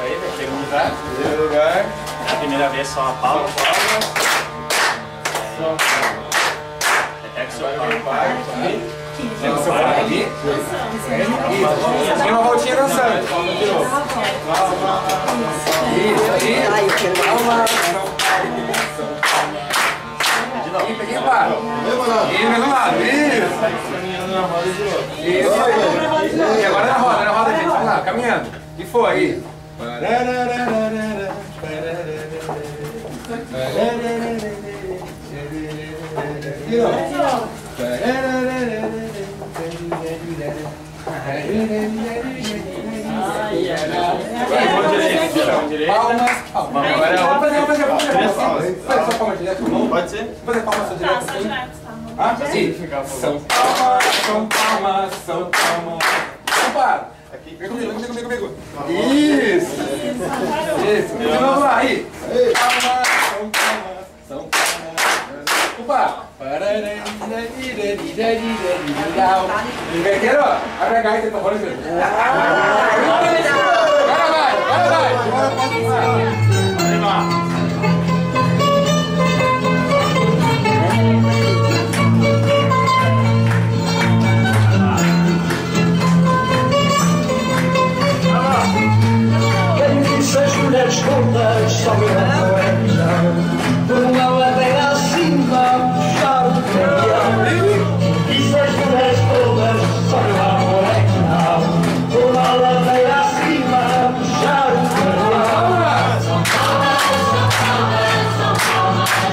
Aí, né? Primeiro lugar. Primeiro lugar. É a primeira vez só a palma. Repete o seu par. Tem o seu par aqui. Isso. Tem uma voltinha dançando. Isso aí. Palma. Aqui, peguei o par. E mesmo lado. Isso. E agora na roda, gente. Vamos lá, caminhando. E foi aí. Palmas, palmas. Vamos fazer palmas direto com a mão. Pode ser? Vamos fazer palmas direto. Ah, sim. São palmas, são palmas, são palmas. Opa! Vem comigo. Isso! Isso! Então vamos lá, aí! Palmas, são palmas, são palmas. Opa! Inverteram, ó! Abre a gaita, tá bom, gente? Vai! Todas só me lembram por uma ladeira acima puxar o caminhão. E se as mulheres todas só me lembram por uma ladeira acima puxar o caminhão. São palmas, são palmas, são palmas da vida.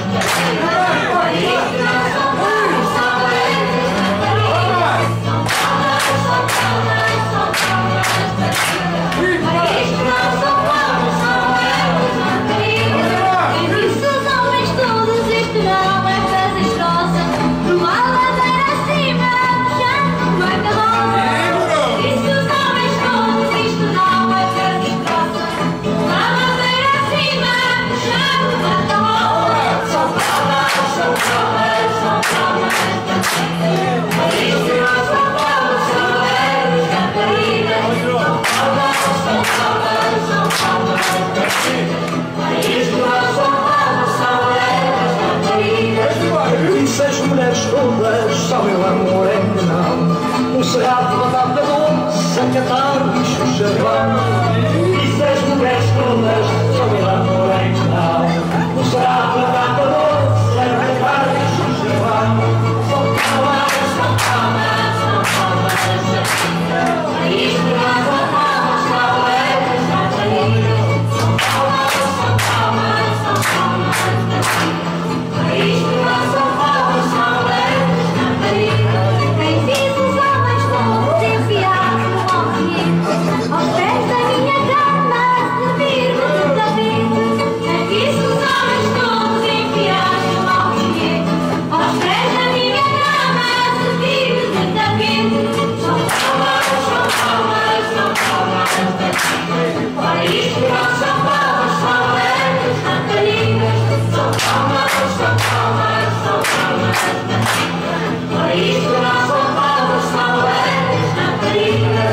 São palmas, são eles da vida. São palmas, são palmas, são palmas da vida. São palmas, são todas só meu amor é que não. Um cerrado mandado da doce a cantar o bicho chavão. E se as mulheres todas só meu amor é que não. Um cerrado mandado da doce a cantar o bicho chavão. São palmas, são palmas, são palmas da vida. Isto não são palmas, são eles da vida. São palmas, são palmas, são palmas da vida. Isto não são palmas, são eles da vida. Quem diz os homens todos enfiados no alquimento, aos pés da minha cama, servir-me de tapete. Quem diz os homens todos enfiados no alquimento, aos pés da minha cama, servir-me de tapete. São palmas, são palmas, são palmas da vida. Para isto não são palmas, são eles da vida. São palmas, são palmas, são palmas da vida. Para isto não são palmas, são eles da vida.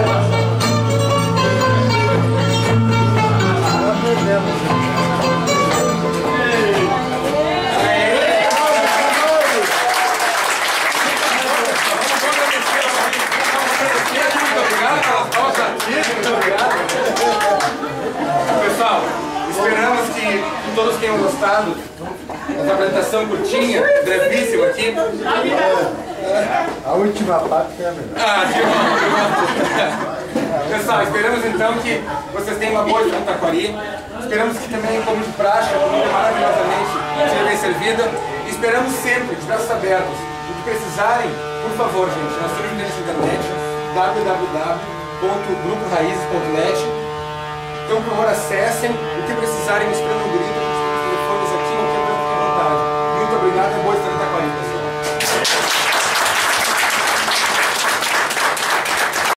Pessoal, esperamos que todos tenham gostado dessa apresentação curtinha, brevíssima aqui. A última parte é a melhor. Pessoal, esperamos então que vocês tenham uma boa de Taquari. Esperamos que também, como de praxe, a comida maravilhosamente seja bem servida. E esperamos sempre, de braços abertos. O que precisarem, por favor, gente, nós temos endereço na internet, www.gruporaizes.net. Então, por favor, acessem. O que precisarem, esperando o grito, os telefones aqui, não tem à vontade. Muito obrigado e boa estar em Taquari, pessoal.